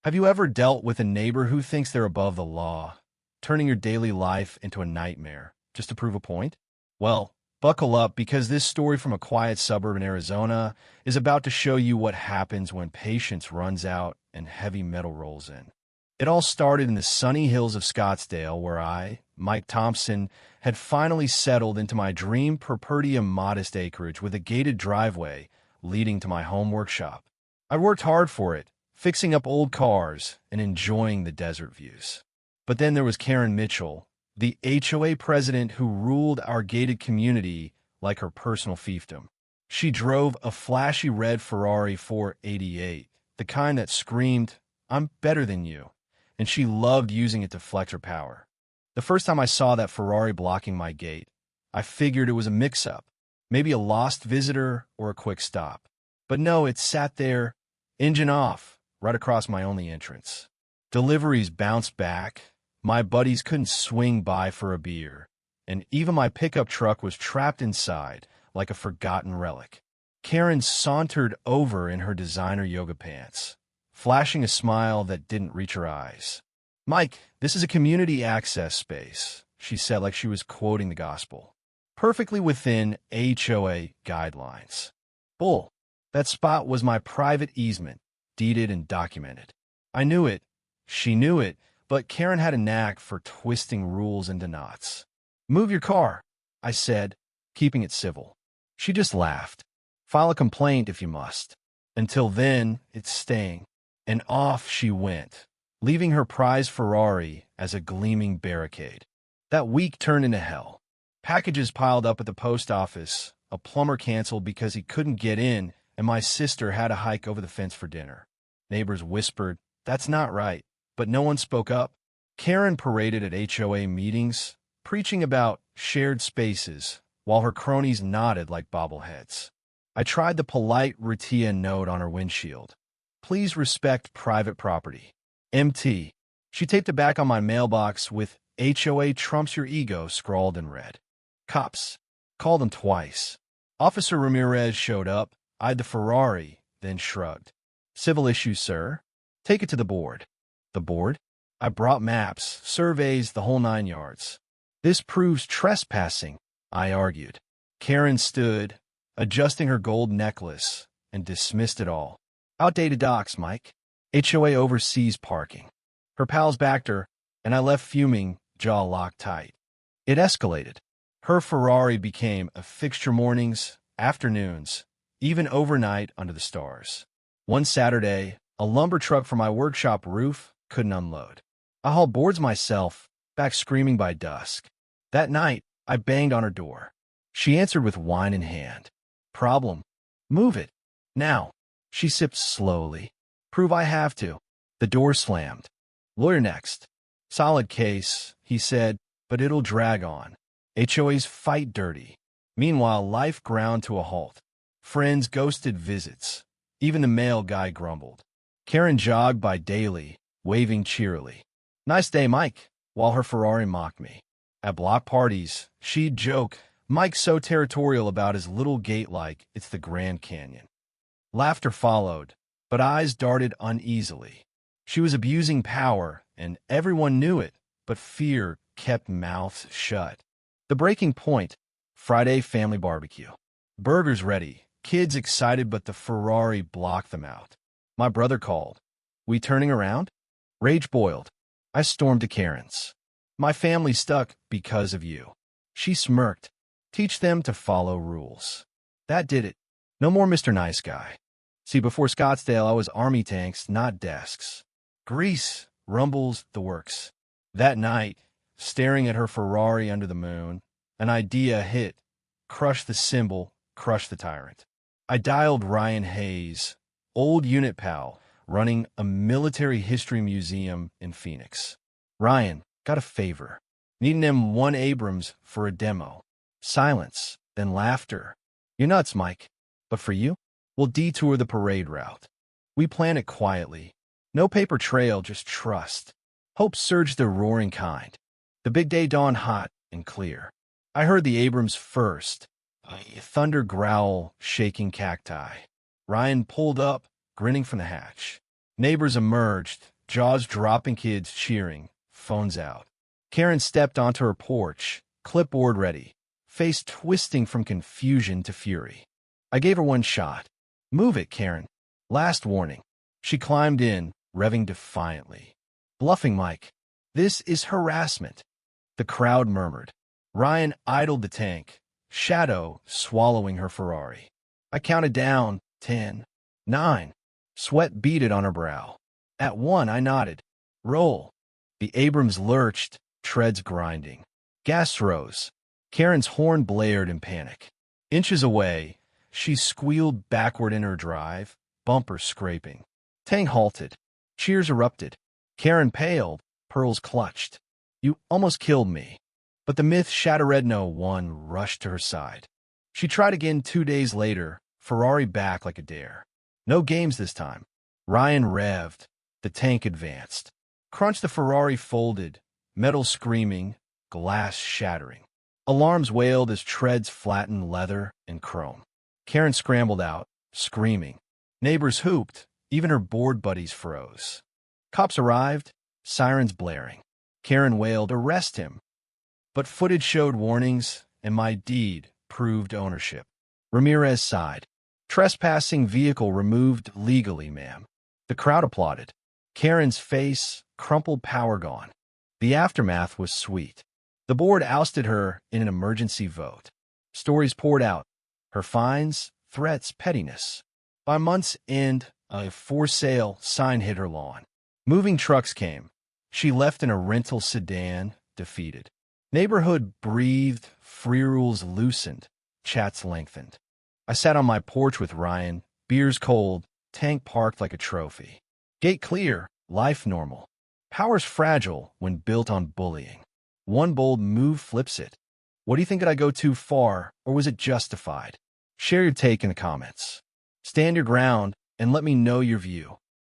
Have you ever dealt with a neighbor who thinks they're above the law, turning your daily life into a nightmare just to prove a point? Well, buckle up because this story from a quiet suburb in Arizona is about to show you what happens when patience runs out and heavy metal rolls in. It all started in the sunny hills of Scottsdale where I, Mike Thompson, had finally settled into my dream per modest acreage with a gated driveway leading to my home workshop. I worked hard for it, fixing up old cars and enjoying the desert views. But then there was Karen Mitchell, the HOA president who ruled our gated community like her personal fiefdom. She drove a flashy red Ferrari 488, the kind that screamed, "I'm better than you," and she loved using it to flex her power. The first time I saw that Ferrari blocking my gate, I figured it was a mix-up, maybe a lost visitor or a quick stop. But no, it sat there, engine off, right across my only entrance. Deliveries bounced back, my buddies couldn't swing by for a beer, and even my pickup truck was trapped inside like a forgotten relic. Karen sauntered over in her designer yoga pants, flashing a smile that didn't reach her eyes. "Mike, this is a community access space," she said like she was quoting the gospel. "Perfectly within HOA guidelines." Bull. That spot was my private easement, deeded and documented. I knew it, she knew it, but Karen had a knack for twisting rules into knots. "Move your car," I said, keeping it civil. She just laughed. "File a complaint if you must. Until then, it's staying." And off she went, leaving her prize Ferrari as a gleaming barricade. That week turned into hell. Packages piled up at the post office, a plumber canceled because he couldn't get in, and my sister had to hike over the fence for dinner. Neighbors whispered, "That's not right," but no one spoke up. Karen paraded at HOA meetings, preaching about shared spaces, while her cronies nodded like bobbleheads. I tried the polite ratia note on her windshield. "Please respect private property. MT." She taped it back on my mailbox with "HOA trumps your ego" scrawled in red. Cops. Called them twice. Officer Ramirez showed up, eyed the Ferrari, then shrugged. "Civil issue, sir. Take it to the board." The board? I brought maps, surveys, the whole 9 yards. "This proves trespassing," I argued. Karen stood, adjusting her gold necklace, and dismissed it all. "Outdated docs, Mike. HOA oversees parking." Her pals backed her, and I left fuming, jaw locked tight. It escalated. Her Ferrari became a fixture mornings, afternoons, even overnight under the stars. One Saturday, a lumber truck from my workshop roof couldn't unload. I hauled boards myself, back screaming by dusk. That night, I banged on her door. She answered with wine in hand. "Problem. Move it. Now." She sipped slowly. "Prove I have to." The door slammed. "Lawyer next." "Solid case," he said, "but it'll drag on. HOAs fight dirty." Meanwhile, life ground to a halt. Friends ghosted visits. Even the mail guy grumbled. Karen jogged by daily, waving cheerily. "Nice day, Mike," while her Ferrari mocked me. At block parties, she'd joke, "Mike's so territorial about his little gate like it's the Grand Canyon." Laughter followed, but eyes darted uneasily. She was abusing power, and everyone knew it, but fear kept mouths shut. The breaking point: Friday family barbecue. Burgers ready, kids excited, but the Ferrari blocked them out. My brother called. "We turning around?" Rage boiled. I stormed to Karen's. "My family's stuck because of you." She smirked. "Teach them to follow rules." That did it. No more Mr. Nice Guy. See, before Scottsdale, I was army tanks, not desks. Grease, rumbles, the works. That night, staring at her Ferrari under the moon, an idea hit. Crush the symbol, crush the tyrant. I dialed Ryan Hayes, old unit pal, running a military history museum in Phoenix. "Ryan, got a favor. Need an M1 Abrams for a demo." Silence, then laughter. "You're nuts, Mike. But for you, we'll detour the parade route." We plan it quietly. No paper trail, just trust. Hope surged their roaring kind. The big day dawned hot and clear. I heard the Abrams first, a thunder growl shaking cacti. Ryan pulled up, grinning from the hatch. Neighbors emerged, jaws dropping, kids cheering, phones out. Karen stepped onto her porch, clipboard ready, face twisting from confusion to fury. I gave her one shot. Move it, Karen. Last warning. She climbed in, revving defiantly. Bluffing, Mike. This is harassment. The crowd murmured. Ryan idled the tank, Shadow swallowing her Ferrari. I counted down, 10, 9. Sweat beaded on her brow. At 1, I nodded. Roll. The Abrams lurched, treads grinding. Gas rose. Karen's horn blared in panic. Inches away, she squealed backward in her drive, bumper scraping. Tank halted. Cheers erupted. Karen paled, pearls clutched. You almost killed me. But the myth Shadowredno 1 rushed to her side. She tried again 2 days later, Ferrari back like a dare. No games this time. Ryan revved. The tank advanced. Crunch, the Ferrari folded, metal screaming, glass shattering. Alarms wailed as treads flattened leather and chrome. Karen scrambled out, screaming. Neighbors hooped. Even her board buddies froze. Cops arrived, sirens blaring. Karen wailed, "Arrest him." But footage showed warnings, and my deed proved ownership. Ramirez sighed. Trespassing vehicle removed legally, ma'am. The crowd applauded. Karen's face, crumpled, power gone. The aftermath was sweet. The board ousted her in an emergency vote. Stories poured out. Her fines, threats, pettiness. By month's end, a for sale sign hit her lawn. Moving trucks came. She left in a rental sedan, defeated. Neighborhood breathed, free rules loosened, chats lengthened. I sat on my porch with Ryan, beers cold, tank parked like a trophy. Gate clear, life normal. Power's fragile when built on bullying. One bold move flips it. What do you think? Did I go too far, or was it justified? Share your take in the comments. Stand your ground, and let me know your view.